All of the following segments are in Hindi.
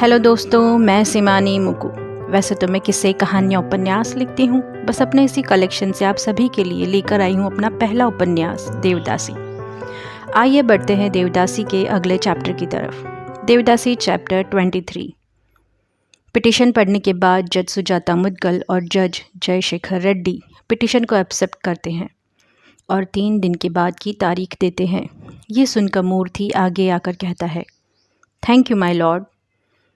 हेलो दोस्तों, मैं सिमानी मुकु। वैसे तो मैं किस्से कहानियाँ उपन्यास लिखती हूँ, बस अपने इसी कलेक्शन से आप सभी के लिए लेकर आई हूँ अपना पहला उपन्यास देवदासी। आइए बढ़ते हैं देवदासी के अगले चैप्टर की तरफ। देवदासी चैप्टर 23। पिटीशन पढ़ने के बाद जज सुजाता मुद्गल और जज जयशेखर रेड्डी पिटीशन को एक्सेप्ट करते हैं और 3 दिन के बाद की तारीख देते हैं। ये सुनकर मूर्ति आगे आकर कहता है, थैंक यू माय लॉर्ड।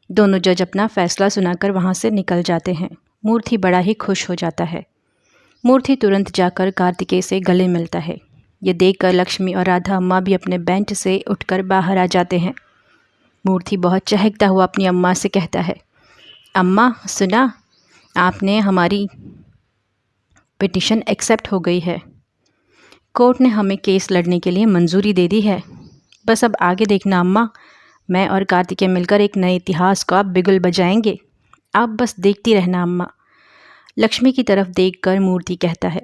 दोनों जज अपना फैसला सुनाकर वहाँ से निकल जाते हैं। मूर्ति बड़ा ही खुश हो जाता है। मूर्ति तुरंत जाकर कार्तिकेय से गले मिलता है। ये देखकर लक्ष्मी और राधा अम्मा भी अपने बेंच से उठकर बाहर आ जाते हैं। मूर्ति बहुत चहकता हुआ अपनी अम्मा से कहता है, अम्मा सुना, आपने हमारी पिटीशन एक्सेप्ट हो गई है। कोर्ट ने हमें केस लड़ने के लिए मंजूरी दे दी है। बस अब आगे देखना अम्मा, मैं और कार्तिकेय मिलकर एक नए इतिहास का बिगुल बजाएंगे। आप बस देखती रहना अम्मा। लक्ष्मी की तरफ देखकर मूर्ति कहता है,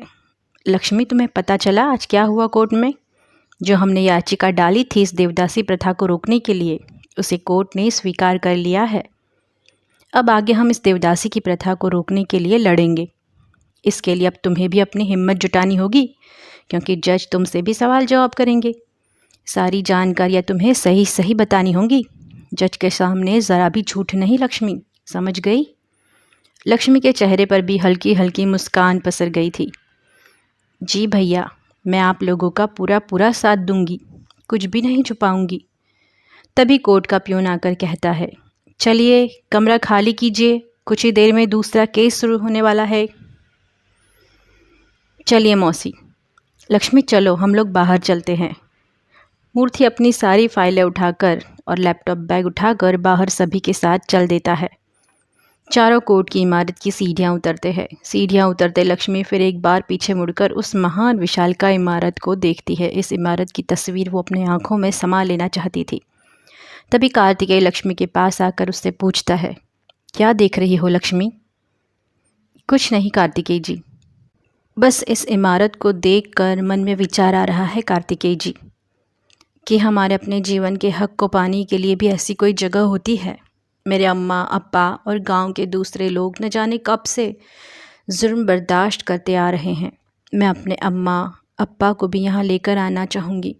लक्ष्मी तुम्हें पता चला आज क्या हुआ कोर्ट में? जो हमने याचिका डाली थी इस देवदासी प्रथा को रोकने के लिए, उसे कोर्ट ने स्वीकार कर लिया है। अब आगे हम इस देवदासी की प्रथा को रोकने के लिए लड़ेंगे। इसके लिए अब तुम्हें भी अपनी हिम्मत जुटानी होगी, क्योंकि जज तुमसे भी सवाल जवाब करेंगे। सारी जानकारियाँ तुम्हें सही सही बतानी होंगी। जज के सामने ज़रा भी झूठ नहीं लक्ष्मी, समझ गई? लक्ष्मी के चेहरे पर भी हल्की हल्की मुस्कान पसर गई थी। जी भैया, मैं आप लोगों का पूरा पूरा साथ दूंगी, कुछ भी नहीं छुपाऊंगी। तभी कोर्ट का प्यून आकर कहता है, चलिए कमरा खाली कीजिए, कुछ ही देर में दूसरा केस शुरू होने वाला है। चलिए मौसी। लक्ष्मी चलो हम लोग बाहर चलते हैं। मूर्ति अपनी सारी फाइलें उठाकर और लैपटॉप बैग उठाकर बाहर सभी के साथ चल देता है। चारों कोर्ट की इमारत की सीढ़ियाँ उतरते हैं। सीढ़ियाँ उतरते लक्ष्मी फिर एक बार पीछे मुड़कर उस महान विशालकाय इमारत को देखती है। इस इमारत की तस्वीर वो अपने आँखों में समा लेना चाहती थी। तभी कार्तिकेय लक्ष्मी के पास आकर उससे पूछता है, क्या देख रही हो लक्ष्मी? कुछ नहीं कार्तिकेय जी, बस इस इमारत को देखकर मन में विचार आ रहा है कार्तिकेय जी कि हमारे अपने जीवन के हक को पाने के लिए भी ऐसी कोई जगह होती है। मेरे अम्मा अप्पा और गांव के दूसरे लोग न जाने कब से जुर्म बर्दाश्त करते आ रहे हैं। मैं अपने अम्मा अप्पा को भी यहाँ लेकर आना चाहूँगी,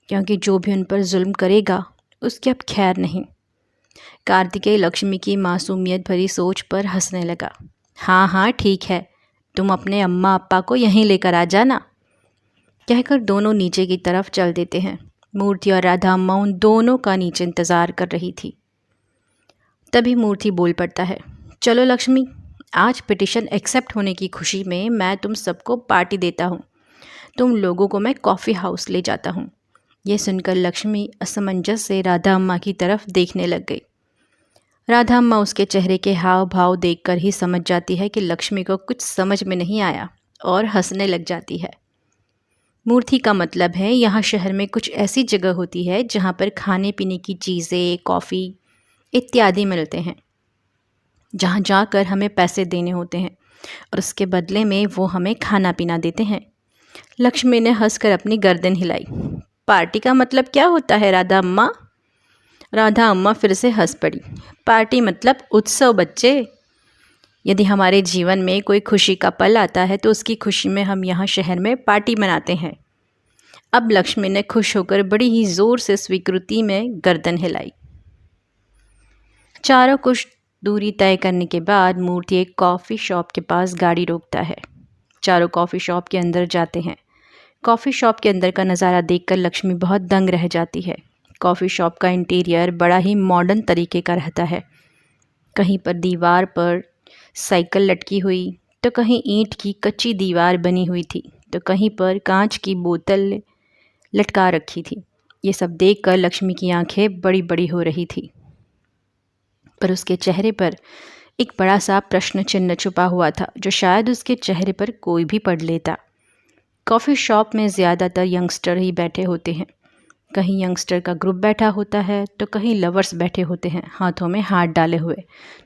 क्योंकि जो भी उन पर जुल्म करेगा उसकी अब खैर नहीं। कार्तिकेय लक्ष्मी की मासूमियत भरी सोच पर हंसने लगा। हाँ हाँ ठीक है, तुम अपने अम्मा अप्पा को यहीं लेकर आ जाना, कहकर दोनों नीचे की तरफ चल देते हैं। मूर्ति और राधा अम्मा उन दोनों का नीचे इंतज़ार कर रही थी। तभी मूर्ति बोल पड़ता है, चलो लक्ष्मी, आज पिटीशन एक्सेप्ट होने की खुशी में मैं तुम सबको पार्टी देता हूँ। तुम लोगों को मैं कॉफ़ी हाउस ले जाता हूँ। यह सुनकर लक्ष्मी असमंजस से राधा अम्मा की तरफ देखने लग गई। राधा अम्मा उसके चेहरे के हाव भाव देखकर ही समझ जाती है कि लक्ष्मी को कुछ समझ में नहीं आया और हंसने लग जाती है। मूर्ति का मतलब है यहाँ शहर में कुछ ऐसी जगह होती है जहाँ पर खाने पीने की चीज़ें, कॉफ़ी इत्यादि मिलते हैं, जहाँ जाकर हमें पैसे देने होते हैं और उसके बदले में वो हमें खाना पीना देते हैं। लक्ष्मी ने हंसकर अपनी गर्दन हिलाई। पार्टी का मतलब क्या होता है राधा अम्मा? राधा अम्मा फिर से हंस पड़ी। पार्टी मतलब उत्सव बच्चे। यदि हमारे जीवन में कोई खुशी का पल आता है तो उसकी खुशी में हम यहाँ शहर में पार्टी मनाते हैं। अब लक्ष्मी ने खुश होकर बड़ी ही ज़ोर से स्वीकृति में गर्दन हिलाई। चारों कुछ दूरी तय करने के बाद मूर्ति एक कॉफ़ी शॉप के पास गाड़ी रोकता है। चारों कॉफ़ी शॉप के अंदर जाते हैं। कॉफ़ी शॉप के अंदर का नज़ारा देखकर लक्ष्मी बहुत दंग रह जाती है। कॉफ़ी शॉप का इंटीरियर बड़ा ही मॉडर्न तरीके का रहता है। कहीं पर दीवार पर साइकिल लटकी हुई, तो कहीं ईंट की कच्ची दीवार बनी हुई थी, तो कहीं पर कांच की बोतल लटका रखी थी। ये सब देखकर लक्ष्मी की आंखें बड़ी बड़ी हो रही थी, पर उसके चेहरे पर एक बड़ा सा प्रश्न चिन्ह छुपा हुआ था, जो शायद उसके चेहरे पर कोई भी पढ़ लेता। कॉफ़ी शॉप में ज़्यादातर यंगस्टर ही बैठे होते हैं। कहीं यंगस्टर का ग्रुप बैठा होता है, तो कहीं लवर्स बैठे होते हैं हाथों में हाथ डाले हुए,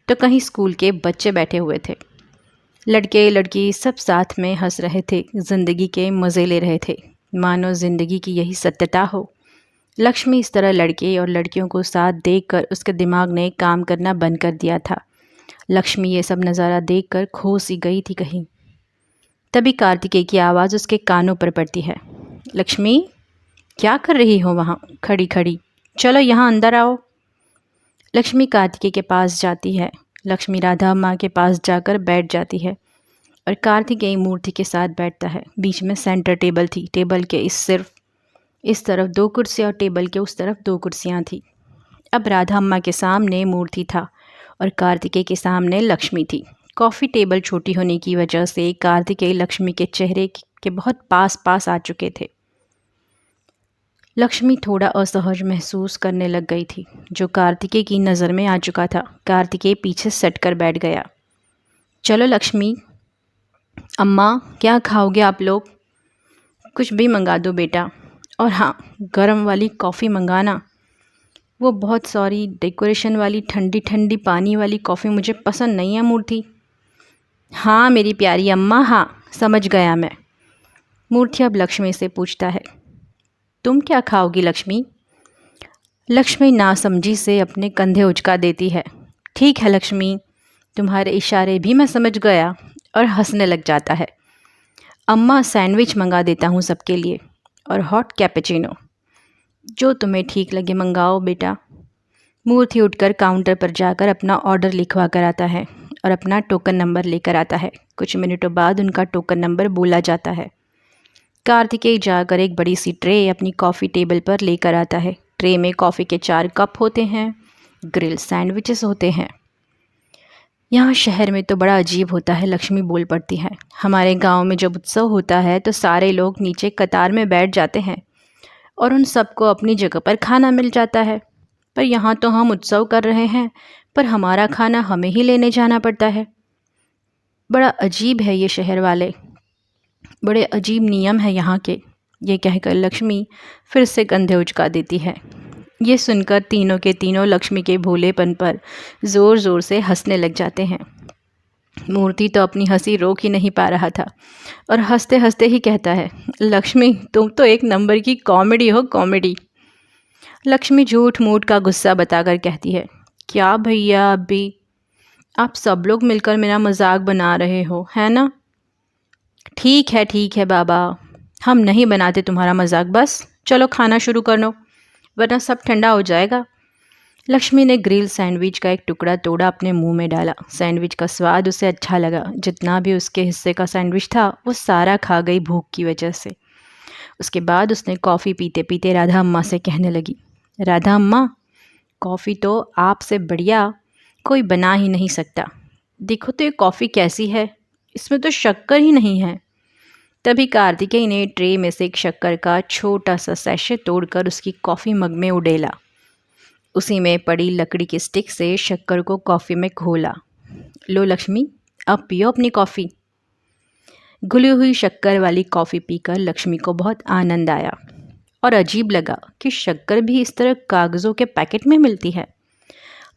तो कहीं स्कूल के बच्चे बैठे हुए थे। लड़के लड़की सब साथ में हंस रहे थे, ज़िंदगी के मज़े ले रहे थे, मानो ज़िंदगी की यही सत्यता हो। लक्ष्मी इस तरह लड़के और लड़कियों को साथ देखकर उसके दिमाग ने काम करना बंद कर दिया था। लक्ष्मी ये सब नज़ारा देखकर खो सी गई थी कहीं। तभी कार्तिकेय की आवाज़ उसके कानों पर पड़ती है। लक्ष्मी, क्या कर रही हो वहाँ खड़ी खड़ी? चलो यहाँ अंदर आओ। लक्ष्मी कार्तिकेय के पास जाती है। लक्ष्मी राधा अम्मा के पास जाकर बैठ जाती है और कार्तिकेय मूर्ति के साथ बैठता है। बीच में सेंटर टेबल थी। टेबल के सिर्फ इस तरफ 2 कुर्सियाँ और टेबल के उस तरफ 2 कुर्सियाँ थी। अब राधा अम्मा के सामने मूर्ति था और कार्तिकेय के सामने लक्ष्मी थी। कॉफ़ी टेबल छोटी होने की वजह से कार्तिकेय लक्ष्मी के चेहरे के बहुत पास पास आ चुके थे। लक्ष्मी थोड़ा असहज महसूस करने लग गई थी, जो कार्तिकेय की नज़र में आ चुका था। कार्तिकेय पीछे सट कर बैठ गया। चलो लक्ष्मी। अम्मा, क्या खाओगे आप लोग? कुछ भी मंगा दो बेटा, और हाँ, गरम वाली कॉफ़ी मंगाना। वो बहुत सॉरी, डेकोरेशन वाली ठंडी ठंडी पानी वाली कॉफ़ी मुझे पसंद नहीं है मूर्ति। हाँ मेरी प्यारी अम्मा, हाँ समझ गया मैं। मूर्ति अब लक्ष्मी से पूछता है, तुम क्या खाओगी लक्ष्मी? लक्ष्मी नासमझी से अपने कंधे उचका देती है। ठीक है लक्ष्मी, तुम्हारे इशारे भी मैं समझ गया, और हंसने लग जाता है। अम्मा, सैंडविच मंगा देता हूँ सबके लिए, और हॉट कैपेचिनो। जो तुम्हें ठीक लगे मंगाओ बेटा। मूर्ति उठकर काउंटर पर जाकर अपना ऑर्डर लिखवा कर आता है और अपना टोकन नंबर लेकर आता है। कुछ मिनटों बाद उनका टोकन नंबर बोला जाता है। कार्तिकेय जाकर एक बड़ी सी ट्रे अपनी कॉफ़ी टेबल पर लेकर आता है। ट्रे में कॉफ़ी के 4 कप होते हैं, ग्रिल सैंडविचेस होते हैं। यहाँ शहर में तो बड़ा अजीब होता है, लक्ष्मी बोल पड़ती है। हमारे गांव में जब उत्सव होता है तो सारे लोग नीचे कतार में बैठ जाते हैं और उन सबको अपनी जगह पर खाना मिल जाता है। पर यहाँ तो हम उत्सव कर रहे हैं, पर हमारा खाना हमें ही लेने जाना पड़ता है। बड़ा अजीब है ये शहर वाले, बड़े अजीब नियम है यहाँ के। ये कहकर लक्ष्मी फिर से कंधे उचका देती है। ये सुनकर तीनों के तीनों लक्ष्मी के भोलेपन पर ज़ोर ज़ोर से हंसने लग जाते हैं। मूर्ति तो अपनी हंसी रोक ही नहीं पा रहा था और हंसते हंसते ही कहता है, लक्ष्मी तुम तो एक नंबर की कॉमेडी हो, कॉमेडी। लक्ष्मी झूठ मूठ का गुस्सा बताकर कहती है, क्या भैया, अभी आप सब लोग मिलकर मेरा मजाक बना रहे हो, है ना? ठीक है बाबा, हम नहीं बनाते तुम्हारा मजाक, बस चलो खाना शुरू कर लो, वरना सब ठंडा हो जाएगा। लक्ष्मी ने ग्रिल सैंडविच का एक टुकड़ा तोड़ा, अपने मुंह में डाला। सैंडविच का स्वाद उसे अच्छा लगा। जितना भी उसके हिस्से का सैंडविच था वो सारा खा गई भूख की वजह से। उसके बाद उसने कॉफ़ी पीते पीते राधा अम्मा से कहने लगी, राधा अम्मा, कॉफ़ी तो आपसे बढ़िया कोई बना ही नहीं सकता। देखो तो ये कॉफ़ी कैसी है, इसमें तो शक्कर ही नहीं है। तभी कार्तिकेय ने ट्रे में से एक शक्कर का छोटा सा सैशे तोड़कर उसकी कॉफ़ी मग में उड़ेला। उसी में पड़ी लकड़ी की स्टिक से शक्कर को कॉफ़ी में घोला। लो लक्ष्मी, अब पियो अपनी कॉफ़ी। घुली हुई शक्कर वाली कॉफ़ी पीकर लक्ष्मी को बहुत आनंद आया और अजीब लगा कि शक्कर भी इस तरह कागज़ों के पैकेट में मिलती है।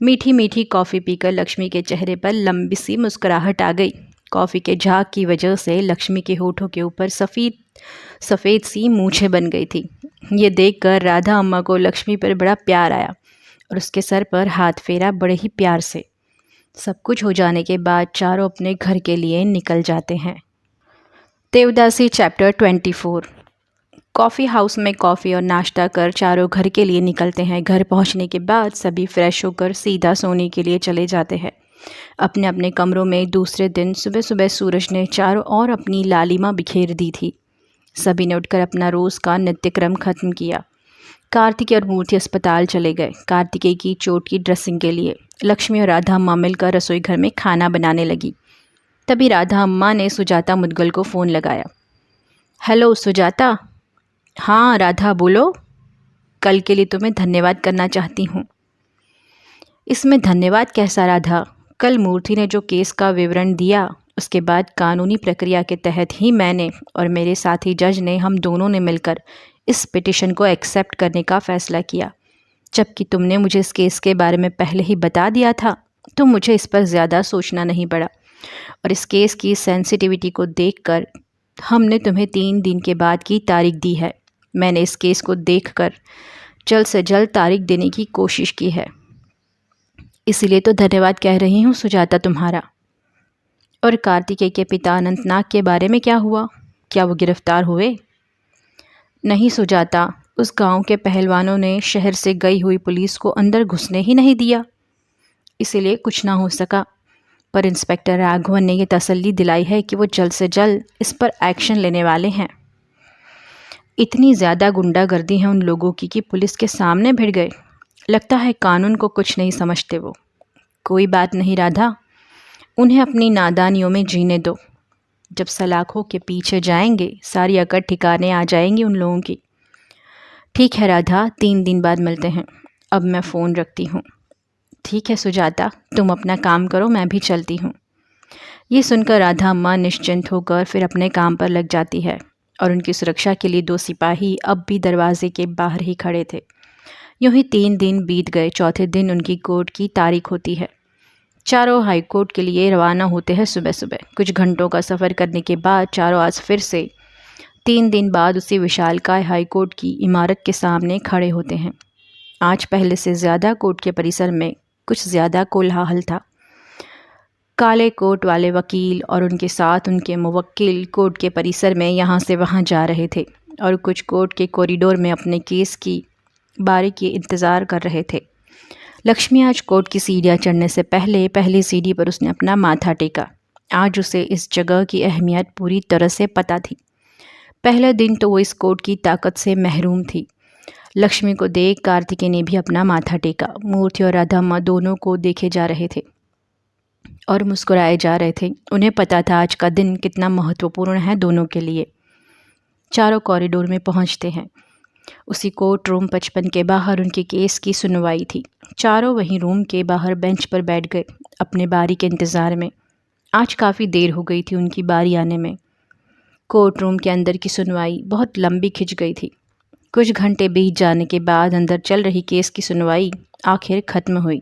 मीठी मीठी कॉफ़ी पीकर लक्ष्मी के चेहरे पर लंबी सी मुस्कुराहट आ गई। कॉफ़ी के झाग की वजह से लक्ष्मी के होठों के ऊपर सफ़ेद सी मूछें बन गई थी। ये देखकर राधा अम्मा को लक्ष्मी पर बड़ा प्यार आया और उसके सर पर हाथ फेरा बड़े ही प्यार से। सब कुछ हो जाने के बाद चारों अपने घर के लिए निकल जाते हैं। देवदासी चैप्टर 24। कॉफ़ी हाउस में कॉफ़ी और नाश्ता कर चारों घर के लिए निकलते हैं। घर पहुंचने के बाद सभी फ्रेश होकर सीधा सोने के लिए चले जाते हैं अपने अपने कमरों में। दूसरे दिन सुबह सुबह सूरज ने चारों ओर अपनी लालिमा बिखेर दी थी। सभी ने उठकर अपना रोज़ का नित्यक्रम खत्म किया। कार्तिकेय और मूर्ति अस्पताल चले गए कार्तिकेय की चोट की ड्रेसिंग के लिए। लक्ष्मी और राधा अम्मा मिलकर रसोई घर में खाना बनाने लगी। तभी राधा अम्मा ने सुजाता मुदगल को फ़ोन लगाया। हेलो सुजाता। हाँ राधा बोलो। कल के लिए तुम्हें धन्यवाद करना चाहती हूँ। इसमें धन्यवाद कैसा राधा? कल मूर्ति ने जो केस का विवरण दिया, उसके बाद कानूनी प्रक्रिया के तहत ही मैंने और मेरे साथी जज ने, हम दोनों ने मिलकर इस पिटिशन को एक्सेप्ट करने का फ़ैसला किया। जबकि तुमने मुझे इस केस के बारे में पहले ही बता दिया था, तो मुझे इस पर ज़्यादा सोचना नहीं पड़ा और इस केस की सेंसिटिविटी को देखकर हमने तुम्हें 3 दिन के बाद की तारीख दी है। मैंने इस केस को देखकर जल्द से जल्द तारीख देने की कोशिश की है, इसीलिए तो धन्यवाद कह रही हूँ सुजाता तुम्हारा। और कार्तिकेय के पिता अनंतनाग के बारे में क्या हुआ? क्या वो गिरफ्तार हुए? नहीं सुजाता, उस गांव के पहलवानों ने शहर से गई हुई पुलिस को अंदर घुसने ही नहीं दिया, इसीलिए कुछ ना हो सका। पर इंस्पेक्टर राघवन ने यह तसल्ली दिलाई है कि वो जल्द से जल्द इस पर एक्शन लेने वाले हैं। इतनी ज़्यादा गुंडागर्दी है उन लोगों की कि पुलिस के सामने भिड़ गए। लगता है कानून को कुछ नहीं समझते वो। कोई बात नहीं राधा, उन्हें अपनी नादानियों में जीने दो। जब सलाखों के पीछे जाएंगे सारी अकड़ ठिकाने आ जाएंगी उन लोगों की। ठीक है राधा, 3 दिन बाद मिलते हैं। अब मैं फ़ोन रखती हूँ। ठीक है सुजाता, तुम अपना काम करो, मैं भी चलती हूँ। ये सुनकर राधा अम्मा निश्चिंत होकर फिर अपने काम पर लग जाती है और उनकी सुरक्षा के लिए 2 सिपाही अब भी दरवाजे के बाहर ही खड़े थे। यूँ ही 3 दिन बीत गए। चौथे दिन उनकी कोर्ट की तारीख होती है। चारों हाई कोर्ट के लिए रवाना होते हैं सुबह सुबह। कुछ घंटों का सफ़र करने के बाद चारों आज फिर से 3 दिन बाद उसी विशालकाय हाई कोर्ट की इमारत के सामने खड़े होते हैं। आज पहले से ज़्यादा कोर्ट के परिसर में कुछ ज़्यादा कोलाहल था। काले कोट वाले वकील और उनके साथ उनके मुवक्किल कोर्ट के परिसर में यहाँ से वहाँ जा रहे थे और कुछ कोर्ट के कॉरिडोर में अपने केस की बारी के इंतज़ार कर रहे थे। लक्ष्मी आज कोर्ट की सीढ़ियाँ चढ़ने से पहले पहली सीढ़ी पर उसने अपना माथा टेका। आज उसे इस जगह की अहमियत पूरी तरह से पता थी। पहले दिन तो वो इस कोर्ट की ताकत से महरूम थी। लक्ष्मी को देख कार्तिकेय ने भी अपना माथा टेका। मूर्ति और राधा अम्मा दोनों को देखे जा रहे थे और मुस्कुराए जा रहे थे। उन्हें पता था आज का दिन कितना महत्वपूर्ण है दोनों के लिए। चारों कॉरिडोर में पहुंचते हैं। उसी कोर्ट रूम 55 के बाहर उनके केस की सुनवाई थी। चारों वहीं रूम के बाहर बेंच पर बैठ गए अपने बारी के इंतज़ार में। आज काफ़ी देर हो गई थी उनकी बारी आने में। कोर्ट रूम के अंदर की सुनवाई बहुत लंबी खिंच गई थी। कुछ घंटे बीत जाने के बाद अंदर चल रही केस की सुनवाई आखिर ख़त्म हुई।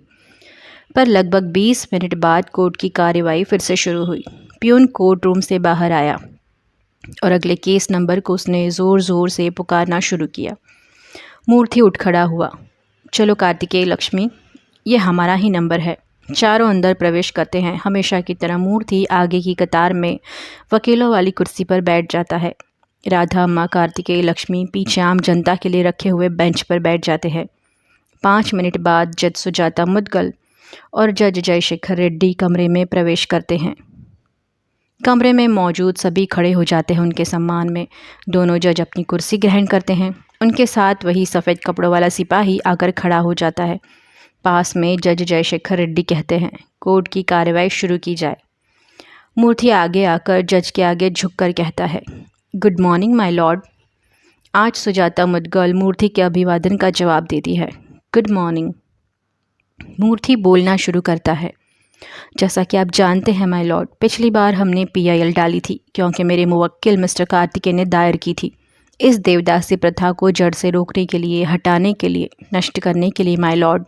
पर लगभग 20 मिनट बाद कोर्ट की कार्यवाही फिर से शुरू हुई। प्यून कोर्ट रूम से बाहर आया और अगले केस नंबर को उसने ज़ोर ज़ोर से पुकारना शुरू किया। मूर्ति उठ खड़ा हुआ। चलो कार्तिकेय, लक्ष्मी, ये हमारा ही नंबर है। चारों अंदर प्रवेश करते हैं। हमेशा की तरह मूर्ति आगे की कतार में वकीलों वाली कुर्सी पर बैठ जाता है। राधा अम्मा, कार्तिकेय, लक्ष्मी पीछे आम जनता के लिए रखे हुए बेंच पर बैठ जाते हैं। 5 मिनट बाद जज सुजाता मुद्गल और जज जयशेखर रेड्डी कमरे में प्रवेश करते हैं। कमरे में मौजूद सभी खड़े हो जाते हैं उनके सम्मान में। दोनों जज अपनी कुर्सी ग्रहण करते हैं। उनके साथ वही सफ़ेद कपड़ों वाला सिपाही आकर खड़ा हो जाता है। पास में जज जयशेखर रेड्डी कहते हैं, कोर्ट की कार्रवाई शुरू की जाए। मूर्ति आगे आकर जज के आगे झुककर कहता है, गुड मॉर्निंग माय लॉर्ड। आज सुजाता मुद्गल मूर्ति के अभिवादन का जवाब देती है, गुड मॉर्निंग। मूर्ति बोलना शुरू करता है, जैसा कि आप जानते हैं माय लॉर्ड, पिछली बार हमने PIL डाली थी क्योंकि मेरे मुवक्किल मिस्टर कार्तिकेय ने दायर की थी। इस देवदासी प्रथा को जड़ से रोकने के लिए, हटाने के लिए, नष्ट करने के लिए माय लॉर्ड।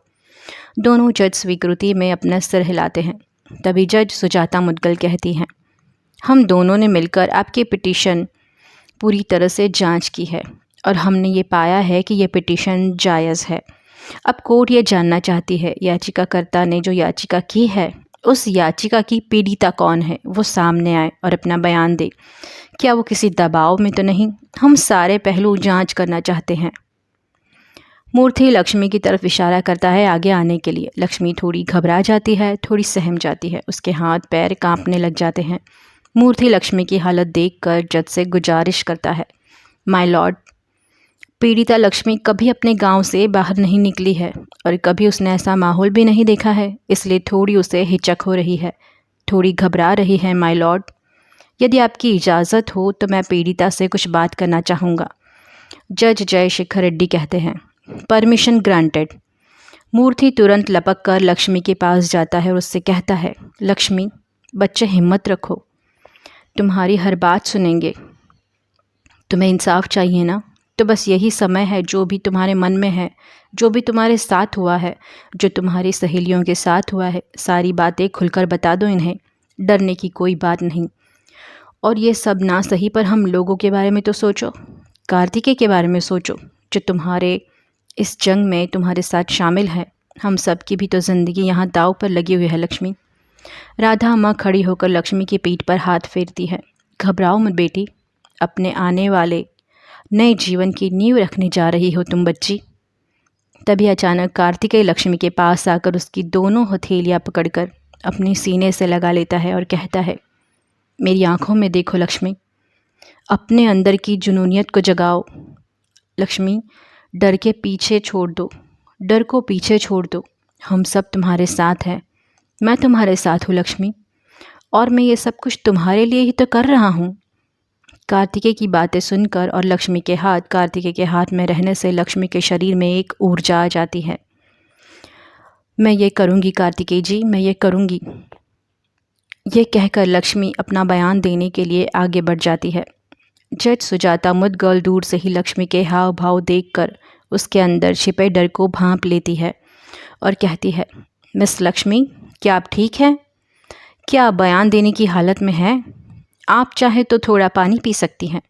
दोनों जज स्वीकृति में अपना सिर हिलाते हैं। तभी जज सुजाता मुद्गल कहती हैं, हम दोनों ने मिलकर आपकी पिटीशन पूरी तरह से जांच की है और हमने ये पाया है कि ये पिटीशन जायज़ है। अब कोर्ट ये जानना चाहती है, याचिकाकर्ता ने जो याचिका की है उस याचिका की पीड़िता कौन है, वो सामने आए और अपना बयान दे। क्या वो किसी दबाव में तो नहीं? हम सारे पहलू जांच करना चाहते हैं। मूर्ति लक्ष्मी की तरफ इशारा करता है आगे आने के लिए। लक्ष्मी थोड़ी घबरा जाती है, थोड़ी सहम जाती है। उसके हाथ पैर कांपने लग जाते हैं। मूर्ति लक्ष्मी की हालत देखकर जज से गुजारिश करता है, माय लॉर्ड, पीड़िता लक्ष्मी कभी अपने गांव से बाहर नहीं निकली है और कभी उसने ऐसा माहौल भी नहीं देखा है, इसलिए थोड़ी उसे हिचक हो रही है, थोड़ी घबरा रही है माय लॉर्ड। यदि आपकी इजाज़त हो तो मैं पीड़िता से कुछ बात करना चाहूँगा। जज जयशेखर रेड्डी कहते हैं, परमिशन ग्रांटेड। मूर्ति तुरंत लपक कर लक्ष्मी के पास जाता है और उससे कहता है, लक्ष्मी, बच्चे हिम्मत रखो, तुम्हारी हर बात सुनेंगे। तुम्हें इंसाफ चाहिए ना, तो बस यही समय है। जो भी तुम्हारे मन में है, जो भी तुम्हारे साथ हुआ है, जो तुम्हारी सहेलियों के साथ हुआ है, सारी बातें खुलकर बता दो इन्हें। डरने की कोई बात नहीं। और ये सब ना सही पर हम लोगों के बारे में तो सोचो, कार्तिकेय के बारे में सोचो, जो तुम्हारे इस जंग में तुम्हारे साथ शामिल है। हम सब की भी तो ज़िंदगी यहाँ दाव पर लगी हुई है लक्ष्मी। राधा अम्मा खड़ी होकर लक्ष्मी की पीठ पर हाथ फेरती है। घबराओ मत बेटी, अपने आने वाले नए जीवन की नींव रखने जा रही हो तुम बच्ची। तभी अचानक कार्तिकेय लक्ष्मी के पास आकर उसकी दोनों हथेलियाँ पकड़कर अपने सीने से लगा लेता है और कहता है, मेरी आंखों में देखो लक्ष्मी, अपने अंदर की जुनूनियत को जगाओ। लक्ष्मी, डर के पीछे छोड़ दो, डर को पीछे छोड़ दो। हम सब तुम्हारे साथ हैं। मैं तुम्हारे साथ हूँ लक्ष्मी, और मैं ये सब कुछ तुम्हारे लिए ही तो कर रहा हूँ। कार्तिकेय की बातें सुनकर और लक्ष्मी के हाथ कार्तिकेय के हाथ में रहने से लक्ष्मी के शरीर में एक ऊर्जा आ जाती है। मैं ये करूँगी कार्तिकेय जी, मैं ये करूँगी। ये कहकर लक्ष्मी अपना बयान देने के लिए आगे बढ़ जाती है। जज सुजाता मुदगल दूर से ही लक्ष्मी के हाव भाव देखकर उसके अंदर छिपे डर को भांप लेती है और कहती है, मिस लक्ष्मी, क्या आप ठीक हैं? क्या आप बयान देने की हालत में हैं? आप चाहे तो थोड़ा पानी पी सकती हैं।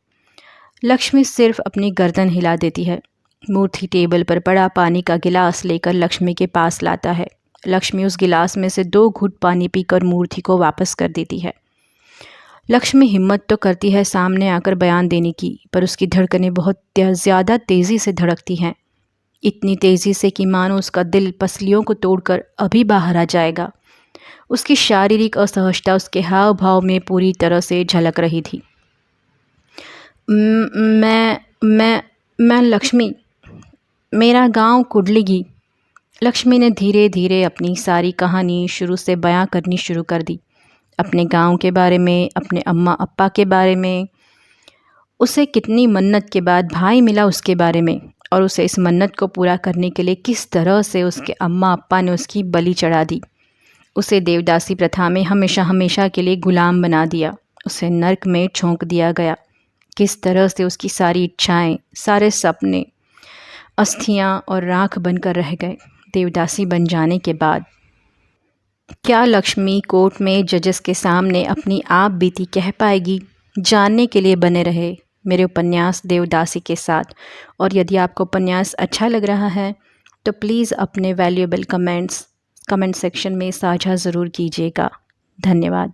लक्ष्मी सिर्फ अपनी गर्दन हिला देती है। मूर्ति टेबल पर पड़ा पानी का गिलास लेकर लक्ष्मी के पास लाता है। लक्ष्मी उस गिलास में से 2 घूंट पानी पीकर मूर्ति को वापस कर देती है। लक्ष्मी हिम्मत तो करती है सामने आकर बयान देने की, पर उसकी धड़कनें बहुत ज़्यादा तेज़ी से धड़कती हैं। इतनी तेज़ी से कि मानो उसका दिल पसलियों को तोड़कर अभी बाहर आ जाएगा। उसकी शारीरिक असहजता उसके हाव भाव में पूरी तरह से झलक रही थी। मैं लक्ष्मी, मेरा गांव कुडलिगी। लक्ष्मी ने धीरे धीरे अपनी सारी कहानी शुरू से बयां करनी शुरू कर दी। अपने गांव के बारे में, अपने अम्मा अप्पा के बारे में, उसे कितनी मन्नत के बाद भाई मिला उसके बारे में, और उसे इस मन्नत को पूरा करने के लिए किस तरह से उसके अम्मा अप्पा ने उसकी बलि चढ़ा दी। उसे देवदासी प्रथा में हमेशा हमेशा के लिए गुलाम बना दिया। उसे नर्क में झोंक दिया गया। किस तरह से उसकी सारी इच्छाएं, सारे सपने अस्थियां और राख बनकर रह गए देवदासी बन जाने के बाद। क्या लक्ष्मी कोर्ट में जजेस के सामने अपनी आप बीती कह पाएगी? जानने के लिए बने रहे मेरे उपन्यास देवदासी के साथ। और यदि आपको उपन्यास अच्छा लग रहा है तो प्लीज़ अपने वैल्यूएबल कमेंट सेक्शन में साझा ज़रूर कीजिएगा। धन्यवाद।